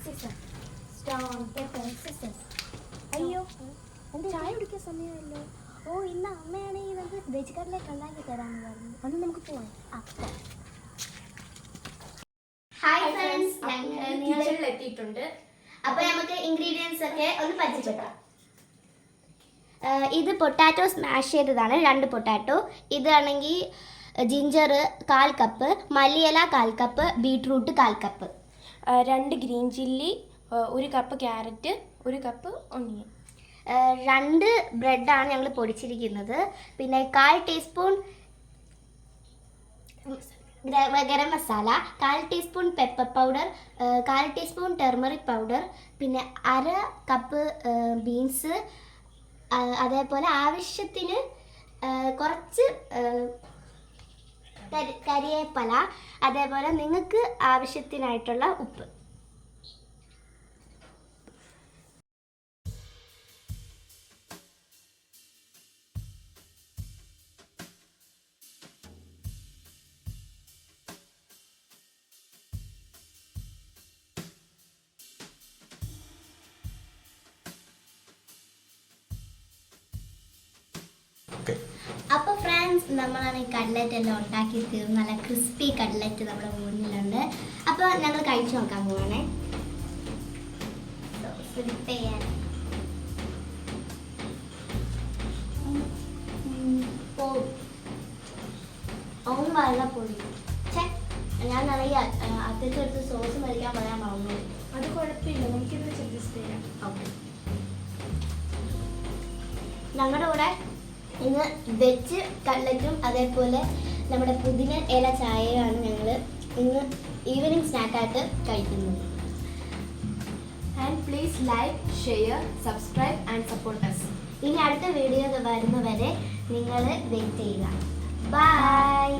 scissors. Stone, paper, scissors. അയ്യോ ചായ കുടിക്കാൻ സമയമല്ലോ. ഓ ഇന്ന് അമ്മയാണെങ്കിൽ നമുക്ക് വെജ് കട്ട്ലേറ്റ് ഉണ്ടാക്കി തരാമെന്ന് പറഞ്ഞു. അന്ന് നമുക്ക് പോവാം. അപ്പം ഹായ് ഫ്രണ്ട്സ്, ഞങ്ങൾ എത്തിയിട്ടുണ്ട്. അപ്പോൾ നമുക്ക് ഇൻഗ്രീഡിയൻസ് ഒക്കെ ഒന്ന് പരിചയപ്പെടാം. ഇത് പൊട്ടാറ്റോ സ്മാഷ് ചെയ്തതാണ്, 2 പൊട്ടാറ്റോ. ഇതാണെങ്കിൽ ജിഞ്ചർ 1/4 കപ്പ്, മല്ലിയില 1/4 cup, beetroot 1/4 cup, 2 green chilli, 1 cup carrot, 1 cup onion. 2 ബ്രെഡാണ് ഞങ്ങൾ പൊടിച്ചിരിക്കുന്നത്. പിന്നെ 1/4 teaspoon garam masala, 1/4 teaspoon pepper powder, 1/4 teaspoon turmeric powder, പിന്നെ 1/2 കപ്പ് ബീൻസ്, അതേപോലെ ആവശ്യത്തിന് കുറച്ച് കരിവേപ്പില, അതേപോലെ നിങ്ങൾക്ക് ആവശ്യത്തിനായിട്ടുള്ള ഉപ്പ്. അപ്പോൾ ഫ്രണ്ട്സ്, നമ്മളാണ് ഈ കട്ട്ലറ്റ് എല്ലാം ഉണ്ടാക്കി തീർന്നു. നല്ല ക്രിസ്പി കട്ട്ലറ്റ് നമ്മുടെ മുന്നിലുണ്ട്. അപ്പോൾ ഞങ്ങൾ കഴിച്ചു നോക്കാൻ പോവാണേ. വെള്ളപ്പൊടി ഞാൻ നിറയെ അത്യാവശ്യം സോസ് മരിക്കാൻ പറയാൻ മറന്നു. അത് കുഴപ്പമില്ല, നമുക്കിത് അഡ്ജസ്റ്റ് ചെയ്യാം. ഓക്കെ, ഞങ്ങളുടെ കൂടെ ഇന്ന് വെജ് കട്ട്ലറ്റും അതേപോലെ നമ്മുടെ പുതിന ഇല ചായയാണ് ഞങ്ങൾ ഇന്ന് ഈവനിങ് സ്നാക്കായിട്ട് കഴിക്കുന്നത്. And please like, share, subscribe and support us. ഇനി അടുത്ത വീഡിയോ വരുന്നവരെ നിങ്ങൾ വെയിറ്റ് ചെയ്യുക. ബൈ.